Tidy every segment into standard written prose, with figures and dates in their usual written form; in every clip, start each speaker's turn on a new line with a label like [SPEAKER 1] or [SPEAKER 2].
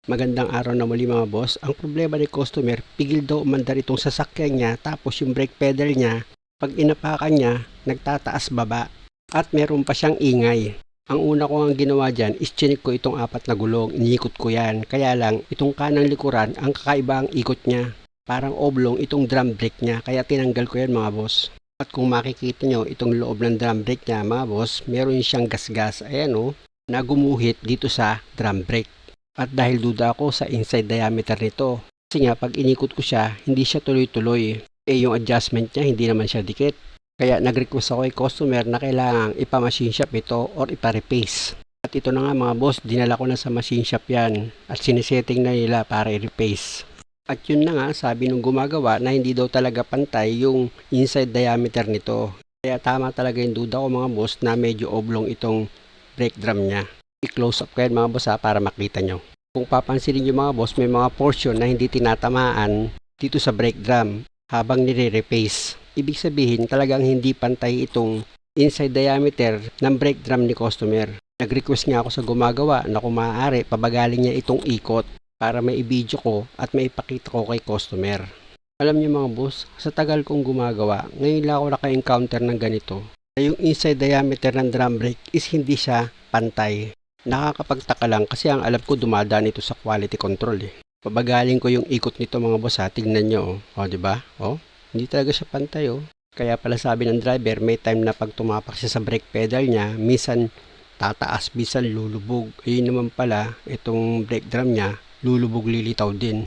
[SPEAKER 1] Magandang araw na muli mga boss. Ang problema ni customer, pigil daw umandar itong sasakyan niya tapos yung brake pedal niya, pag inapakan niya, nagtataas baba at meron pa siyang ingay. Ang una ko ang ginawa dyan is chinik ko itong apat na gulong, inikot ko yan. Kaya lang, itong kanang likuran, ang kakaiba ang ikot niya. Parang oblong itong drum brake niya, kaya tinanggal ko yan mga boss. At kung makikita nyo, itong loob ng drum brake niya mga boss, meron siyang gasgas, ayan o, na gumuhit dito sa drum brake. At dahil duda ako sa inside diameter nito, kasi nga pag inikot ko siya, hindi siya tuloy-tuloy. Yung adjustment niya, hindi naman siya dikit. Kaya nag-request ako kay customer na kailangan ipa-machine shop ito or ipa-repace. At ito na nga mga boss, dinala ko na sa machine shop yan at sinisetting na nila para i-repace. At yun na nga, sabi nung gumagawa na hindi daw talaga pantay yung inside diameter nito. Kaya tama talaga yung duda ko mga boss na medyo oblong itong brake drum niya. I-close up kayo mga boss para makita nyo. Kung papansinin nyo mga boss, may mga portion na hindi tinatamaan dito sa brake drum habang nire-repace. Ibig sabihin talagang hindi pantay itong inside diameter ng brake drum ni customer. Nag-request nga ako sa gumagawa na kung maaari pabagalin niya itong ikot para may i-video ko at may ipakita ko kay customer. Alam niyo mga boss, sa tagal kong gumagawa, ngayon lang ako naka-encounter ng ganito. Yung inside diameter ng drum brake is hindi siya pantay. Nakakapagtaka lang kasi ang alam ko dumadaan ito sa quality control Pabagaling ko yung ikot nito mga boss tignan nyo di ba? Hindi talaga siya pantay Kaya pala sabi ng driver may time na pag tumapak siya sa brake pedal niya, minsan tataas, minsan lulubog. Ayun naman pala, itong brake drum niya, lulubog lilitaw din.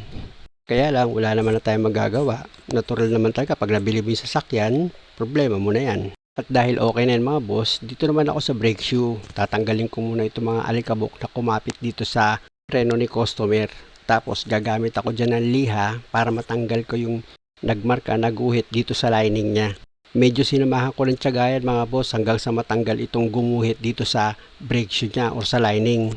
[SPEAKER 1] Kaya lang, wala naman na tayong magagawa. Natural naman talaga pag nabili mo yung sasakyan, problema mo na yan. At dahil okay na yan mga boss, dito naman ako sa brake shoe. Tatanggalin ko muna itong mga alikabok na kumapit dito sa preno ni customer. Tapos gagamit ako dyan ng liha para matanggal ko yung nagmarka, naguhit dito sa lining niya. Medyo sinamahan ko ng tiyagayan mga boss hanggang sa matanggal itong gumuhit dito sa brake shoe niya o sa lining.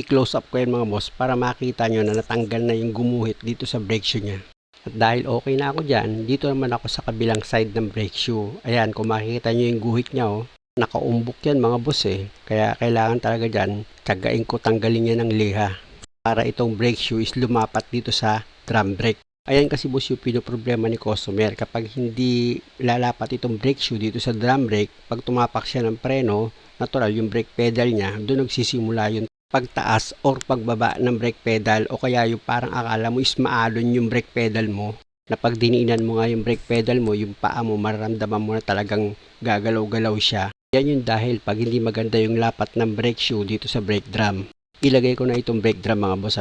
[SPEAKER 1] I-close up ko yan mga boss para makita nyo na natanggal na yung gumuhit dito sa brake shoe niya. At dahil okay na ako dyan, dito naman ako sa kabilang side ng brake shoe. Ayan, kung makikita nyo yung guhit niya nakaumbok yan mga boss Kaya kailangan talaga dyan, tiyagain ko tanggalin yan ng liha. Para itong brake shoe is lumapat dito sa drum brake. Ayan kasi boss yung pinoproblema ni customer. Kapag hindi lalapat itong brake shoe dito sa drum brake, pag tumapak siya ng preno, natural yung brake pedal niya, doon nagsisimula yung pagtaas or pagbaba ng brake pedal o kaya yung parang akala mo is maalon yung brake pedal mo na pag diniinan mo nga yung brake pedal mo, yung paa mo mararamdaman mo na talagang gagalaw-galaw siya. Yan yung dahil pag hindi maganda yung lapat ng brake shoe dito sa brake drum. Ilagay ko na itong brake drum mga boss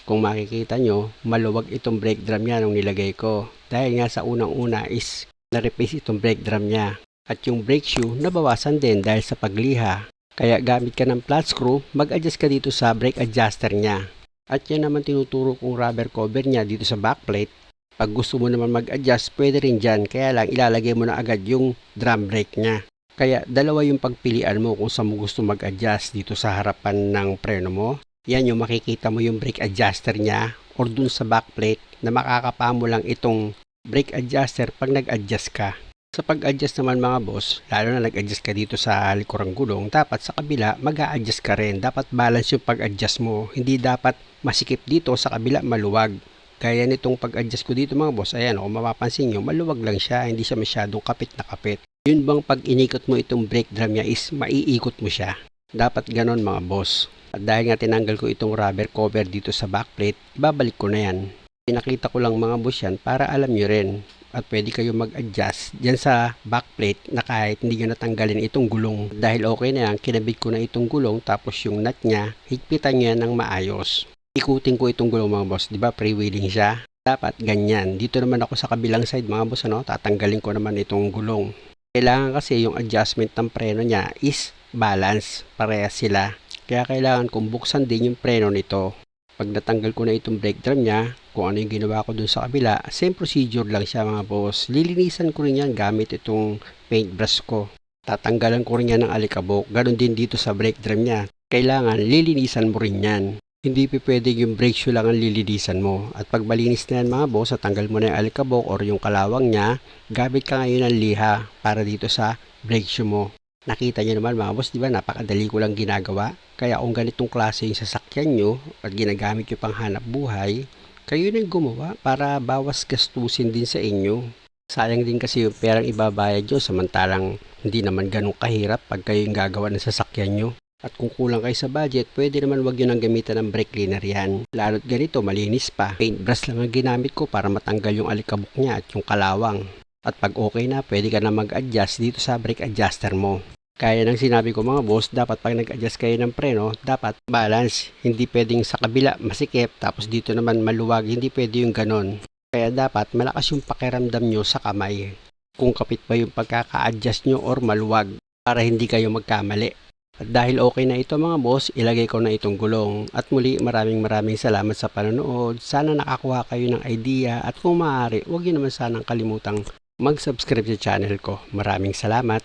[SPEAKER 1] Kung makikita nyo, maluwag itong brake drum niya nung nilagay ko. Dahil nga sa unang-una is na-replace itong brake drum niya. At yung brake shoe nabawasan din dahil sa pagliha. Kaya gamit ka ng flat screw, mag-adjust ka dito sa brake adjuster niya. At yan naman tinuturo kong rubber cover niya dito sa backplate. Pag gusto mo naman mag-adjust, pwede rin dyan. Kaya lang ilalagay mo na agad yung drum brake niya. Kaya dalawa yung pagpilian mo kung saan mo gusto mag-adjust dito sa harapan ng preno mo. Yan yung makikita mo yung brake adjuster niya or dun sa backplate na makakapa mo lang itong brake adjuster pag nag-adjust ka. Sa pag-adjust naman mga boss, lalo na nag-adjust ka dito sa likurang gulong, dapat sa kabila mag-a-adjust ka rin. Dapat balance yung pag-adjust mo. Hindi dapat masikip dito, sa kabila maluwag. Gaya nitong pag-adjust ko dito mga boss, ayan kung mapapansin nyo, maluwag lang siya, hindi siya masyadong kapit na kapit. Yun bang pag inikot mo itong brake drum niya is maiikot mo siya. Dapat ganon mga boss. At dahil nga tinanggal ko itong rubber cover dito sa backplate, ibabalik ko na yan. Pinakita ko lang mga boss yan para alam nyo rin. At pwede kayo mag-adjust dyan sa backplate na kahit hindi nyo natanggalin itong gulong. Dahil okay na yan, kinabit ko na itong gulong tapos yung nut nya, higpitan nyo yan ng maayos. Ikutin ko itong gulong mga boss, di ba pre-wheeling siya? Dapat ganyan. Dito naman ako sa kabilang side mga boss, tatanggalin ko naman itong gulong. Kailangan kasi yung adjustment ng preno nya is balance, parehas sila. Kaya kailangan kong buksan din yung preno nito. Pag natanggal ko na itong brake drum niya, kung ano yung ginawa ko dun sa kabila, same procedure lang siya mga boss. Lilinisan ko rin yan gamit itong paintbrush ko. Tatanggalan ko rin yan ng alikabok. Ganon din dito sa brake drum niya. Kailangan lilinisan mo rin yan. Hindi pwede yung brake shoe lang ang lilinisan mo. At pag malinis na yan mga boss, at tanggal mo na yung alikabok or yung kalawang niya, gamit ka ngayon ng liha para dito sa brake shoe mo. Nakita nyo naman mga boss, di ba napakadali ko lang ginagawa. Kaya kung ganitong klase yung sasakyan nyo at ginagamit nyo pang hanap buhay, kayo nang gumawa para bawas gastusin din sa inyo. Sayang din kasi yung perang ibabayad nyo samantalang hindi naman ganun kahirap pag kayo yung gagawa ng sasakyan nyo. At kung kulang kayo sa budget, pwede naman wag nyo nang gamitan ng brake cleaner yan. Lalo't ganito, malinis pa. Paintbrush lang ang ginamit ko para matanggal yung alikabok niya at yung kalawang. At pag okay na, pwede ka na mag-adjust dito sa brake adjuster mo. Kaya ng sinabi ko mga boss, dapat pag nag-adjust kayo ng preno, dapat balance. Hindi pwedeng sa kabila masikip, tapos dito naman maluwag. Hindi pwede yung ganon. Kaya dapat malakas yung pakiramdam nyo sa kamay. Kung kapit ba yung pagkaka-adjust nyo or maluwag para hindi kayo magkamali. At dahil okay na ito mga boss, ilagay ko na itong gulong. At muli maraming salamat sa panonood. Sana nakakuha kayo ng idea at kung maaari, huwag nyo naman sanang kalimutang mag-subscribe sa channel ko. Maraming salamat.